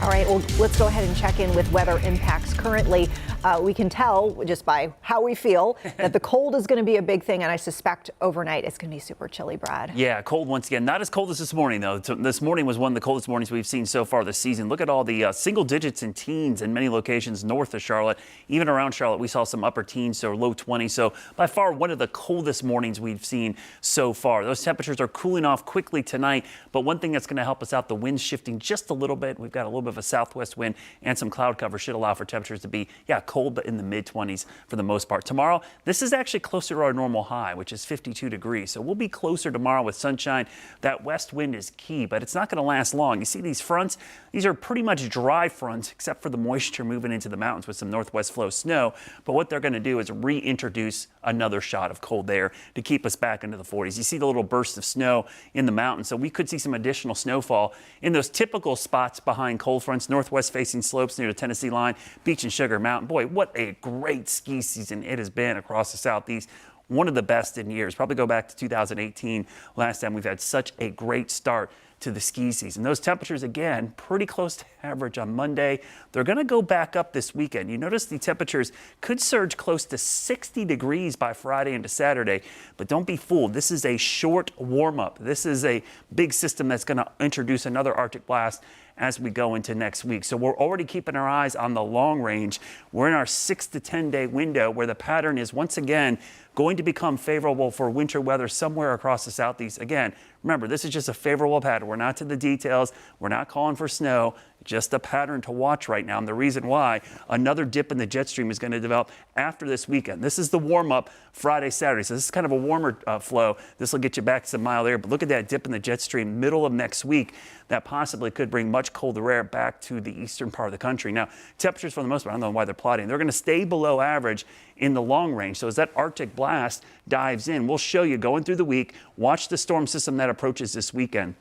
All right, well, let's go ahead and check in with weather impacts currently. We can tell just by how we feel that the cold is going to be a big thing, and I suspect overnight it's going to be super chilly, Brad. Yeah, cold once again. Not as cold as this morning, though. This morning was one of the coldest mornings we've seen so far this season. Look at all the single digits in teens in many locations north of Charlotte. Even around Charlotte, we saw some upper teens, so low 20s. So by far one of the coldest mornings we've seen so far. Those temperatures are cooling off quickly tonight, but one thing that's going to help us out, the wind's shifting just a little bit. We've got a little bit of a southwest wind and some cloud cover should allow for temperatures to be, cold, but in the mid-20s for the most part. Tomorrow, this is actually closer to our normal high, which is 52 degrees. So we'll be closer tomorrow with sunshine. That west wind is key, but it's not going to last long. You see these fronts? These are pretty much dry fronts, except for the moisture moving into the mountains with some northwest flow snow. But what they're going to do is reintroduce another shot of cold air to keep us back into the 40s. You see the little burst of snow in the mountains, so we could see some additional snowfall in those typical spots behind cold fronts, northwest facing slopes near the Tennessee line, Beach and Sugar Mountain. Boy, what a great ski season it has been across the Southeast. One of the best in years. Probably go back to 2018, last time we've had such a great start to the ski season. Those temperatures, again, pretty close to average on Monday. They're going to go back up this weekend. You notice the temperatures could surge close to 60 degrees by Friday into Saturday, but don't be fooled. This is a short warm-up. This is a big system that's going to introduce another Arctic blast as we go into next week. So we're already keeping our eyes on the long range. We're in our 6 to 10 day window where the pattern is once again going to become favorable for winter weather somewhere across the Southeast. Again, remember, this is just a favorable pattern. We're not to the details. We're not calling for snow. Just a pattern to watch right now. And the reason why another dip in the jet stream is going to develop after this weekend. This is the warm-up Friday, Saturday. So this is kind of a warmer flow. This will get you back to some mild air. But look at that dip in the jet stream middle of next week. That possibly could bring much colder air back to the eastern part of the country. Now, temperatures for the most part, I don't know why they're plotting. They're going to stay below average in the long range. So as that Arctic blast dives in, we'll show you going through the week. Watch the storm system that approaches this weekend.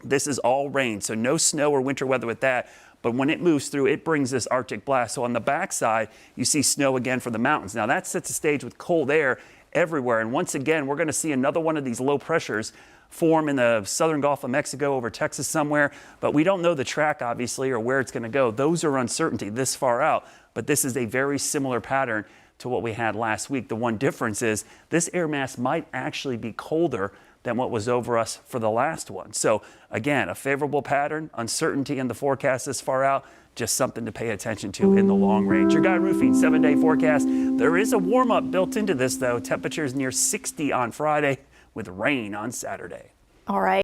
This is all rain, so no snow or winter weather with that. But when it moves through, it brings this Arctic blast. So on the backside, you see snow again for the mountains. Now that sets the stage with cold air everywhere. And once again, we're going to see another one of these low pressures form in the southern Gulf of Mexico over Texas somewhere. But we don't know the track, obviously, or where it's going to go. Those are uncertainty this far out. But this is a very similar pattern to what we had last week. The one difference is this air mass might actually be colder than what was over us for the last one. So again, a favorable pattern, uncertainty in the forecast this far out, just something to pay attention to in the long range. Your Guy Roofing 7-day forecast. There is a warm up built into this though. Temperatures near 60 on Friday with rain on Saturday. All right.